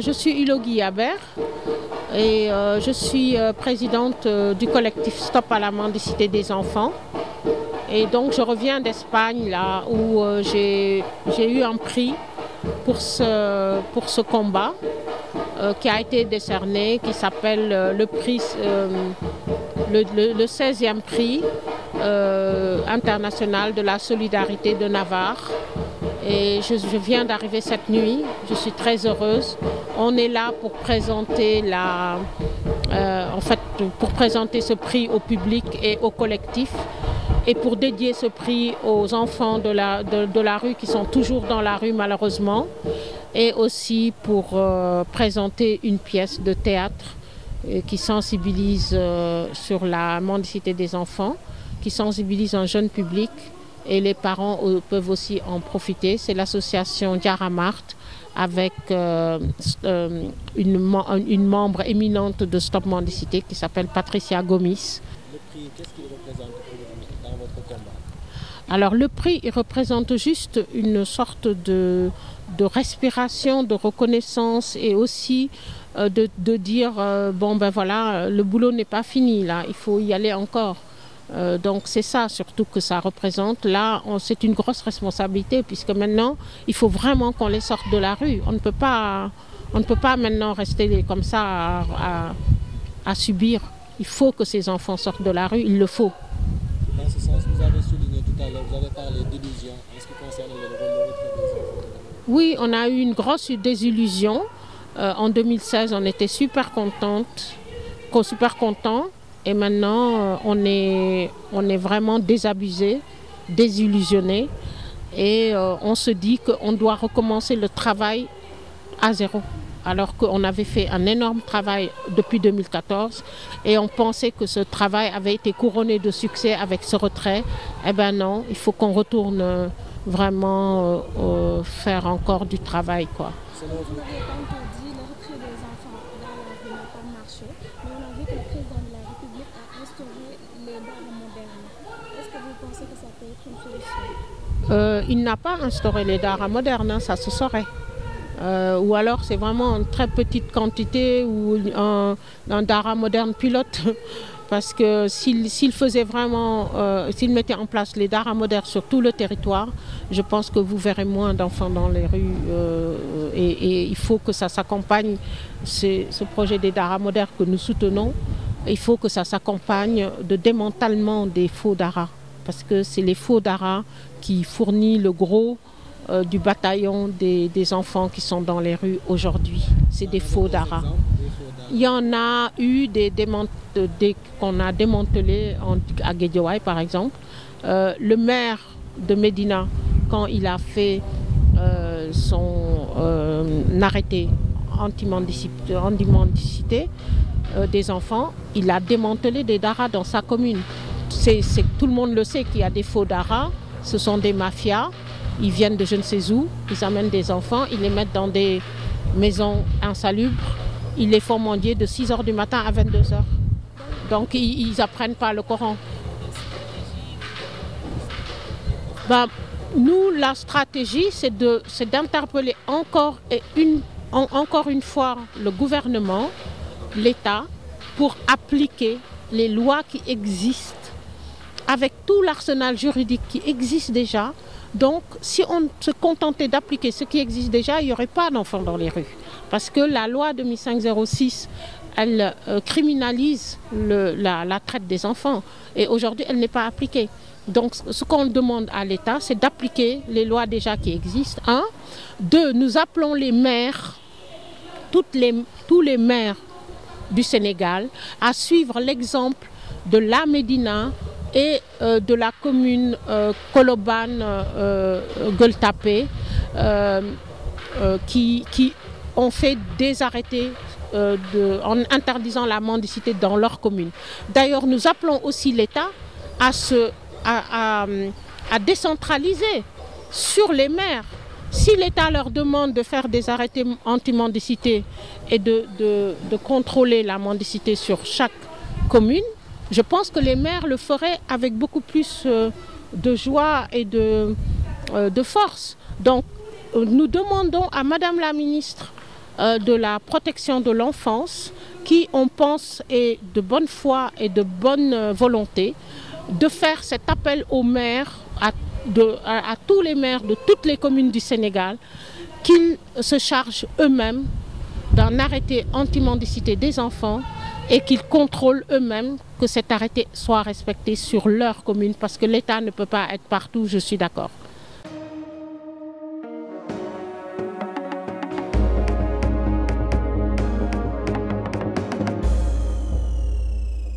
Je suis Ilogi Haber et je suis présidente du collectif Stop à la mendicité des enfants. Et donc je reviens d'Espagne là où j'ai eu un prix pour ce combat qui a été décerné, qui s'appelle le prix, le 16e prix international de la solidarité de Navarre. Et je viens d'arriver cette nuit, je suis très heureuse. On est là pour présenter pour présenter ce prix au public et au collectif et pour dédier ce prix aux enfants de la rue qui sont toujours dans la rue malheureusement, et aussi pour présenter une pièce de théâtre qui sensibilise sur la mendicité des enfants, qui sensibilise un jeune public. Et les parents peuvent aussi en profiter. C'est l'association Diaramart avec une membre éminente de Stop Mendicité qui s'appelle Patricia Gomis. Le prix, qu'est-ce qu'il représente dans votre combat? Alors le prix, il représente juste une sorte de respiration, de reconnaissance et aussi de dire bon ben voilà, le boulot n'est pas fini là, il faut y aller encore. Donc c'est ça surtout que ça représente. Là, c'est une grosse responsabilité puisque maintenant, il faut vraiment qu'on les sorte de la rue. On ne peut pas maintenant rester comme ça à subir. Il faut que ces enfants sortent de la rue, il le faut. Dans ce sens, vous avez souligné tout à l'heure, vous avez parlé d'illusion en ce qui concerne le retrait des enfants. Oui, on a eu une grosse désillusion. En 2016, on était super contents. Et maintenant, on est vraiment désabusé, désillusionné. Et on se dit qu'on doit recommencer le travail à zéro. Alors qu'on avait fait un énorme travail depuis 2014. Et on pensait que ce travail avait été couronné de succès avec ce retrait. Eh bien non, il faut qu'on retourne vraiment faire encore du travail, quoi. Il n'a pas instauré les daras modernes, hein, ça se saurait. Ou alors c'est vraiment une très petite quantité ou un dara moderne pilote. Parce que s'il faisait vraiment, s'il mettait en place les daras modernes sur tout le territoire, je pense que vous verrez moins d'enfants dans les rues. Et il faut que ça s'accompagne, ce projet des daras modernes que nous soutenons, il faut que ça s'accompagne de démantèlement des faux daras. Parce que c'est les faux daras qui fournissent le gros du bataillon des enfants qui sont dans les rues aujourd'hui. C'est des faux daras. Il y en a eu qu'on a démantelés à Guédiawaye par exemple. Le maire de Médina, quand il a fait son arrêté anti-mendicité des enfants, il a démantelé des daras dans sa commune. Tout le monde le sait qu'il y a des faux daras, ce sont des mafias, ils viennent de je ne sais où, ils amènent des enfants, ils les mettent dans des maisons insalubres, ils les font mendier de 6h du matin à 22h. Donc ils n'apprennent pas le Coran. Ben, nous, la stratégie, c'est d'interpeller encore une fois le gouvernement, l'État, pour appliquer les lois qui existent avec tout l'arsenal juridique qui existe déjà. Donc, si on se contentait d'appliquer ce qui existe déjà, il n'y aurait pas d'enfants dans les rues. Parce que la loi 2506, elle criminalise la traite des enfants. Et aujourd'hui, elle n'est pas appliquée. Donc, ce qu'on demande à l'État, c'est d'appliquer les lois déjà qui existent. 1. 2. Nous appelons les maires, tous les maires du Sénégal, à suivre l'exemple de la Médina et de la commune Colobane-Gueule Tapée qui ont fait des arrêtés en interdisant la mendicité dans leur commune. D'ailleurs, nous appelons aussi l'État à décentraliser sur les maires. Si l'État leur demande de faire des arrêtés anti-mendicité et de contrôler la mendicité sur chaque commune, je pense que les maires le feraient avec beaucoup plus de joie et de force. Donc, nous demandons à Madame la ministre de la protection de l'enfance qui, on pense, est de bonne foi et de bonne volonté, de faire cet appel aux maires, à tous les maires de toutes les communes du Sénégal, qu'ils se chargent eux-mêmes d'un arrêté anti-mendicité des enfants et qu'ils contrôlent eux-mêmes que cet arrêté soit respecté sur leur commune, parce que l'État ne peut pas être partout, je suis d'accord.